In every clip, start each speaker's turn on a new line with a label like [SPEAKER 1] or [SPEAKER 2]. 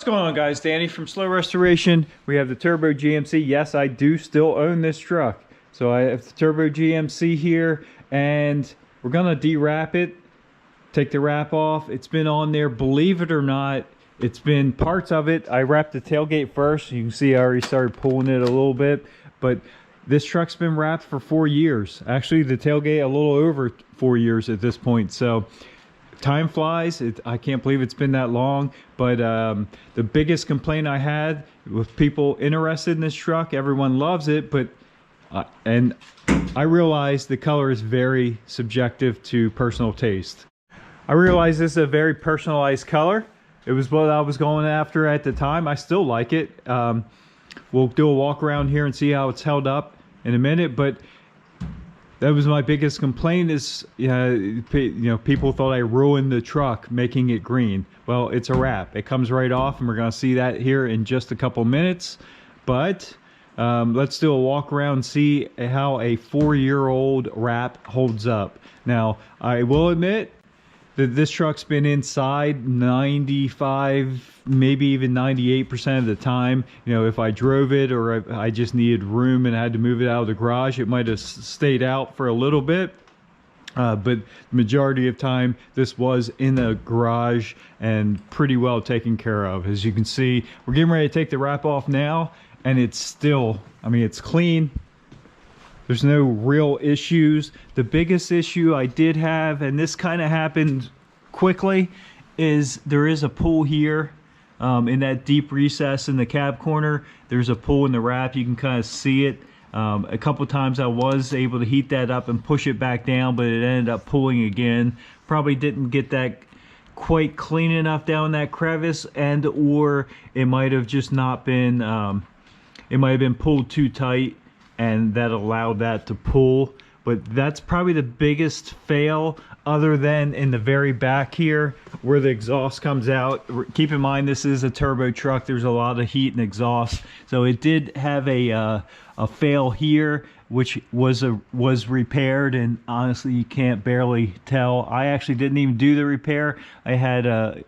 [SPEAKER 1] going on, guys? Danny from Slow Restoration. We have the Turbo GMC. Yes, I do still own this truck. So I have the Turbo GMC here, and we're gonna de-wrap it, take the wrap off. It's been on there, believe it or not. It's been parts of it. I wrapped the tailgate first. You can see I already started pulling it a little bit, but this truck's been wrapped for 4 years. Actually, the tailgate a little over 4 years at this point. So time flies. I can't believe it's been that long. But the biggest complaint I had with people interested in this truck, everyone loves it, but and I realize the color is very subjective to personal taste. I realize this is a very personalized color. It was what I was going after at the time. I still like it. We'll do a walk around here and see how it's held up in a minute, but that was my biggest complaint is, people thought I ruined the truck making it green. Well, it's a wrap. It comes right off, and we're going to see that here in just a couple minutes. But let's do a walk around and see how a 4-year-old wrap holds up. Now, I will admit that this truck's been inside 95, maybe even 98% of the time. You know, if I drove it or I just needed room and I had to move it out of the garage, it might have stayed out for a little bit. But the majority of time, this was in the garage and pretty well taken care of. As you can see, we're getting ready to take the wrap off now, and it's still, I mean, it's clean. There's no real issues. The biggest issue I did have, and this kind of happened quickly, is there is a pull here in that deep recess in the cab corner. There's a pull in the wrap. You can kind of see it. A couple times I was able to heat that up and push it back down, but it ended up pulling again. Probably didn't get that quite clean enough down that crevice, and or it might have just not been, it might have been pulled too tight, and that allowed that to pull. But that's probably the biggest fail, other than in the very back here where the exhaust comes out. Keep in mind, this is a turbo truck. There's a lot of heat and exhaust, so it did have a fail here, which was repaired, and honestly you can't barely tell. I actually didn't even do the repair. I had a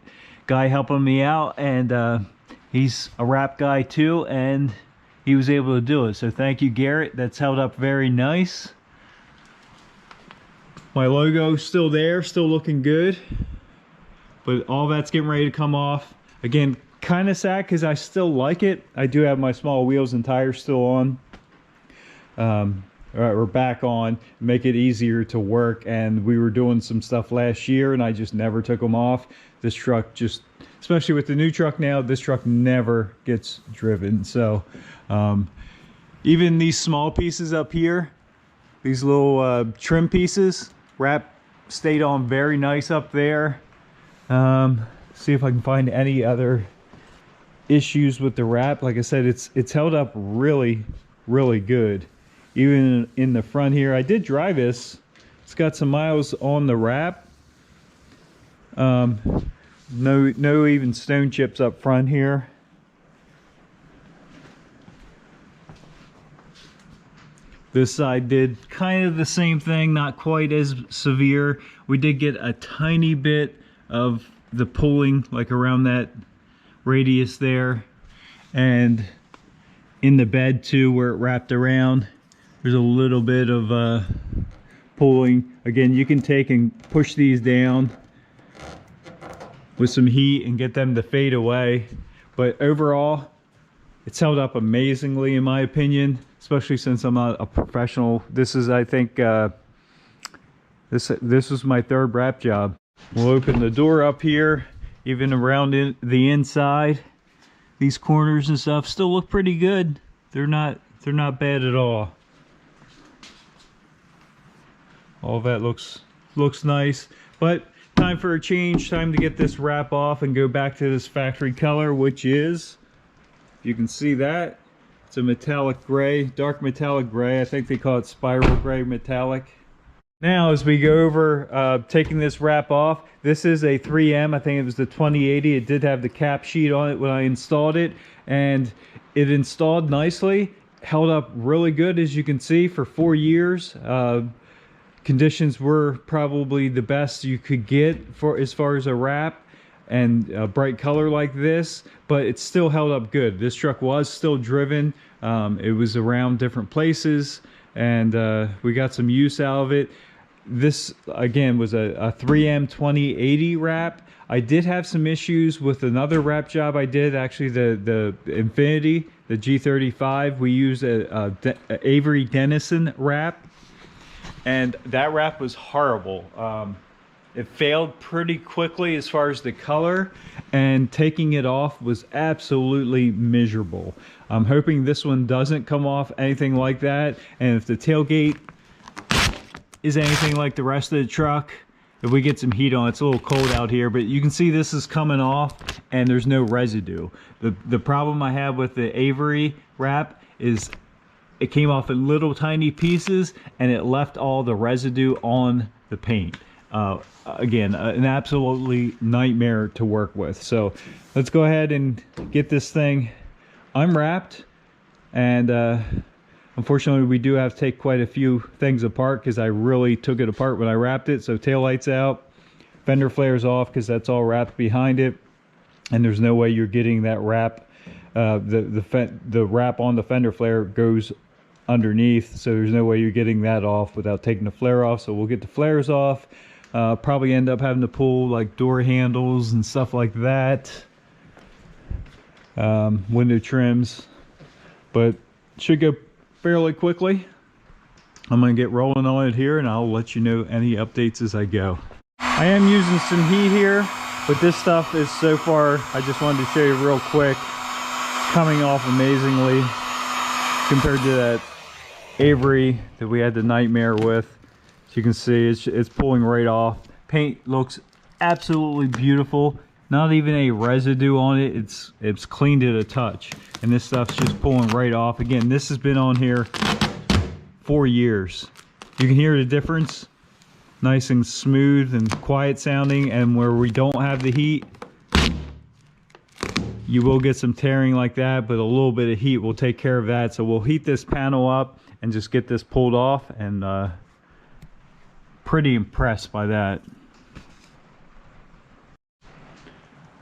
[SPEAKER 1] guy helping me out, and he's a wrap guy too, and he was able to do it. So thank you, Garrett. That's held up very nice. My logo's still there, still looking good. But all that's getting ready to come off. Again, kind of sad because I still like it. I do have my small wheels and tires still on. All right, we're back on. Make it easier to work. And we were doing some stuff last year, and I just never took them off. This truck just, especially with the new truck now, this truck never gets driven. So even these small pieces up here, these little trim pieces, wrap stayed on very nice up there. See if I can find any other issues with the wrap. Like I said, it's held up really, really good. Even in the front here, I did drive this. It's got some miles on the wrap. No even stone chips up front here. This side did kind of the same thing, not quite as severe. We did get a tiny bit of the pulling, like around that radius there, and in the bed too, where it wrapped around, there's a little bit of pulling. Again, you can take and push these down with some heat and get them to fade away, but overall it's held up amazingly in my opinion, especially since I'm not a professional. This is, I think, this was my 3rd wrap job. We'll open the door up here, even around the inside. These corners and stuff still look pretty good. They're not bad at all. All that looks nice, but time for a change. Time to get this wrap off and go back to this factory color, which is, you can see that, it's a metallic gray, dark metallic gray. I think they call it spiral gray metallic. Now, as we go over taking this wrap off, this is a 3M. I think it was the 2080. It did have the cap sheet on it when I installed it, and it installed nicely, held up really good, as you can see, for 4 years. Conditions were probably the best you could get for as far as a wrap. and a bright color like this, but it still held up good. This truck was still driven. It was around different places, and we got some use out of it. This again was a 3M 2080 wrap. I did have some issues with another wrap job I did, actually the Infinity, the G35. We used a Avery Dennison wrap, and that wrap was horrible. It failed pretty quickly as far as the color, and taking it off was absolutely miserable. I'm hoping this one doesn't come off anything like that, and if the tailgate is anything like the rest of the truck, if we get some heat on, it's a little cold out here, but you can see this is coming off and there's no residue. The problem I have with the Avery wrap is it came off in little tiny pieces and it left all the residue on the paint. Again, an absolutely nightmare to work with. So let's go ahead and get this thing unwrapped, and unfortunately we do have to take quite a few things apart because I really took it apart when I wrapped it. So tail lights out, fender flares off because that's all wrapped behind it, and there's no way you're getting that wrap. The wrap on the fender flare goes underneath, so there's no way you're getting that off without taking the flare off. So we'll get the flares off. Probably end up having to pull like door handles and stuff like that, window trims, but should go fairly quickly. I'm gonna get rolling on it here, and I'll let you know any updates as I go. I am using some heat here, but this stuff is so far, I just wanted to show you real quick, coming off amazingly compared to that Avery that we had the nightmare with. As you can see, it's pulling right off. Paint looks absolutely beautiful. Not even a residue on it. It's cleaned it a touch, and this stuff's just pulling right off. Again, this has been on here 4 years. You can hear the difference. Nice and smooth and quiet sounding, and where we don't have the heat, you will get some tearing like that, but a little bit of heat will take care of that. So we'll heat this panel up and just get this pulled off, and pretty impressed by that.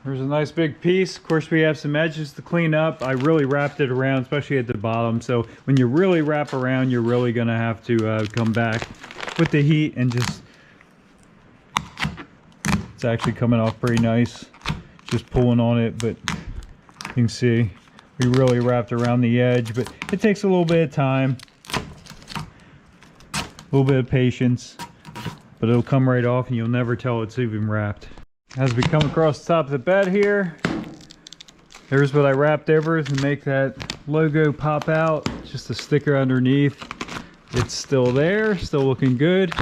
[SPEAKER 1] There's a nice big piece. Of course, we have some edges to clean up. I really wrapped it around, especially at the bottom. So when you really wrap around, you're really gonna have to come back with the heat and just, it's actually coming off pretty nice. Just pulling on it, but you can see we really wrapped around the edge, but it takes a little bit of time, a little bit of patience, but it'll come right off and you'll never tell it's even wrapped. As we come across the top of the bed here, there's what I wrapped over to make that logo pop out. Just a sticker underneath. It's still there, still looking good.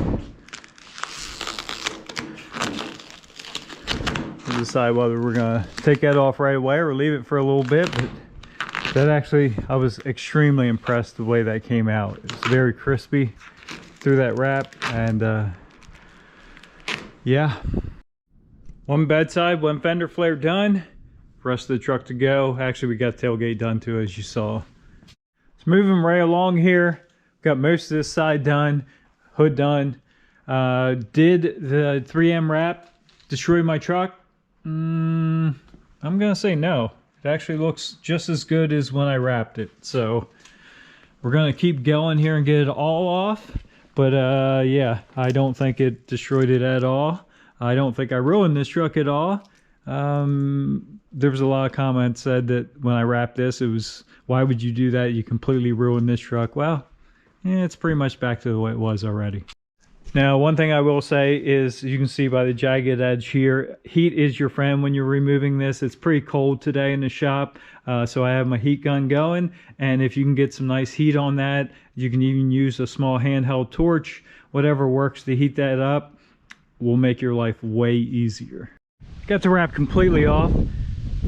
[SPEAKER 1] We'll decide whether we're gonna take that off right away or leave it for a little bit, but that actually, I was extremely impressed the way that came out. It's very crispy through that wrap, and yeah. One bedside, one fender flare done. Rest of the truck to go. Actually, we got tailgate done too, as you saw. It's moving right along here. Got most of this side done, hood done. Did the 3M wrap destroy my truck? I'm gonna say no. It actually looks just as good as when I wrapped it. So we're gonna keep going here and get it all off. But yeah, I don't think it destroyed it at all. I don't think I ruined this truck at all. There was a lot of comments said that when I wrapped this, it was, why would you do that? You completely ruined this truck. Well, yeah, it's pretty much back to the way it was already. Now, one thing I will say is, you can see by the jagged edge here, heat is your friend when you're removing this. It's pretty cold today in the shop, so I have my heat gun going, and if you can get some nice heat on that, you can even use a small handheld torch, whatever works to heat that up will make your life way easier. Got the wrap completely off.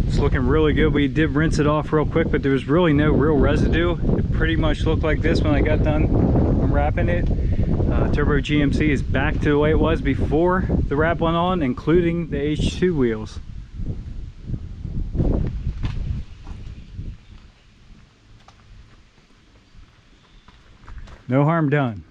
[SPEAKER 1] It's looking really good. We did rinse it off real quick, but there was really no real residue. It pretty much looked like this when I got done unwrapping it. Turbo GMC is back to the way it was before the wrap went on, including the H2 wheels. No harm done.